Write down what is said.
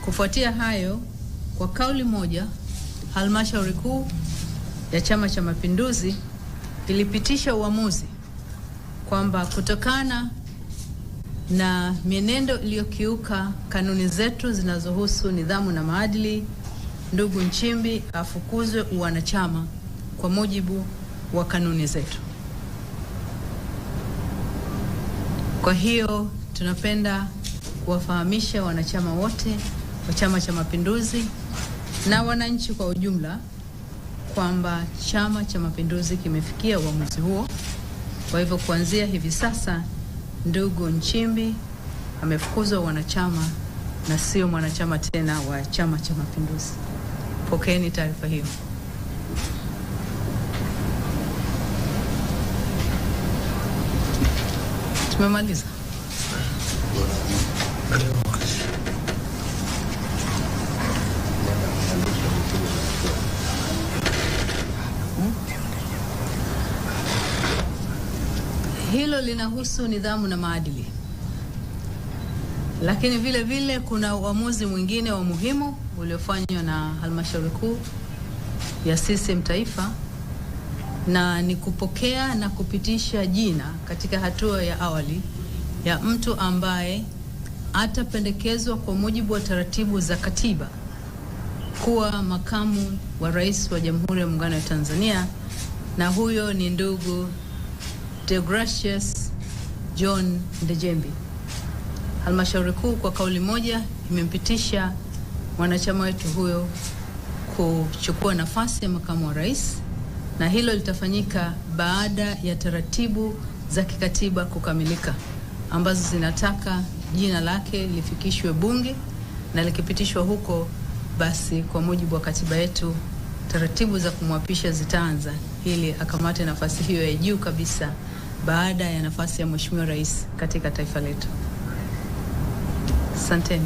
Kufuatia hayo, kwa kauli moja, Halmashauri Kuu ya Chama cha Mapinduzi ilipitisha uamuzi kwamba kutokana na mienendo iliyokiuka kanuni zetu zinazohusu nidhamu na maadili, ndugu Nchimbi afukuzwe uwanachama kwa mujibu wa kanuni zetu. Kwa hiyo tunapenda kuwafahamisha wanachama wote wa Chama cha Mapinduzi na wananchi kwa ujumla kwamba Chama cha Mapinduzi kimefikia uamuzi huo. Kwa hivyo kuanzia hivi sasa ndugu Nchimbi amefukuzwa wanachama na sio mwanachama tena wa Chama cha Mapinduzi. Pokeeni taarifa hiyo. Tumemaliza. Hilo linahusu nidhamu na maadili. Lakini vile vile kuna uamuzi mwingine wa muhimu uliofanywa na Halmashauri Kuu ya CCM Taifa, na ni kupokea na kupitisha jina katika hatua ya awali ya mtu ambaye atapendekezwa kwa mujibu wa taratibu za katiba kuwa makamu wa rais wa Jamhuri ya Muungano wa Tanzania, na huyo ni ndugu Deogratius John Ndejembi. Halmashauri Kuu kwa kauli moja imempitisha mwanachama wetu huyo kuchukua nafasi ya makamu wa rais, na hilo litafanyika baada ya taratibu za kikatiba kukamilika ambazo zinataka jina lake lifikishwe Bunge, na likipitishwa huko basi kwa mujibu wa katiba yetu taratibu za kumwapisha zitaanza ili akamate nafasi hiyo ya juu kabisa baada ya nafasi ya Mheshimiwa Rais katika taifa letu. Asanteni.